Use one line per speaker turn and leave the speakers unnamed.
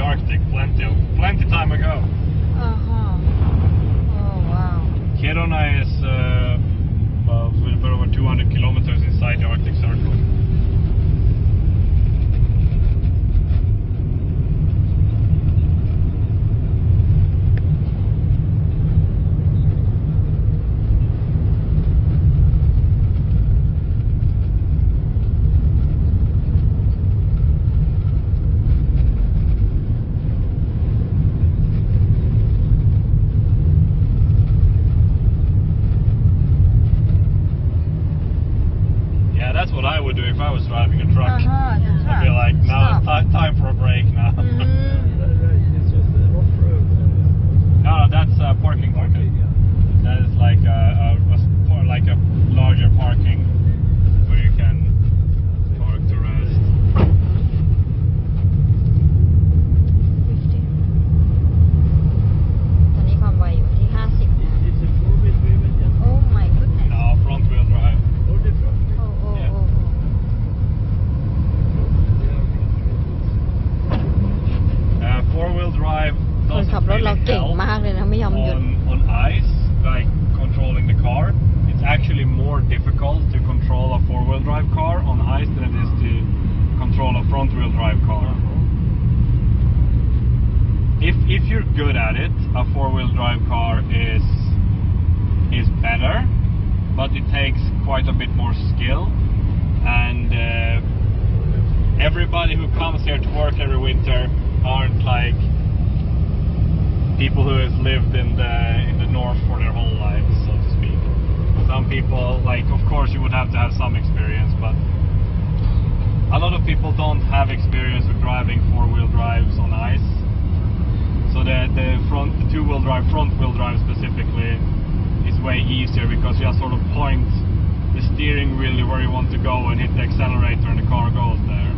Arctic plenty time ago.
Oh wow.
Kiruna is a little bit over 200 kilometers inside the Arctic Circle. That's what I would do if I was driving a truck. I'd be like, now it's time for a break now. No, that's a parking bucket. That is like a larger parking where you can park to rest.
ตอนนี้ความไวอยู่ที่ 50 นะ Oh my goodness.
No, front wheel drive. Four-wheel drive
คน
doesn't
ขับรถเรา
really
เก่ง
help
มากเลยนะไม่ยอมหยุด
on ice, like controlling the car. It's actually more difficult to control a four-wheel drive car on ice than it is to control a front-wheel drive car. If you're good at it, a four-wheel drive car is better, but it takes quite a bit more skill, and everybody who comes here to work every winter aren't like people who have lived in the north for their whole lives, so to speak. Some people, like, of course you would have to have some experience, but a lot of people don't have experience with driving four-wheel drives on ice. So the two-wheel drive, front-wheel drive specifically, is way easier because you just sort of point the steering wheel where you want to go and hit the accelerator and the car goes there.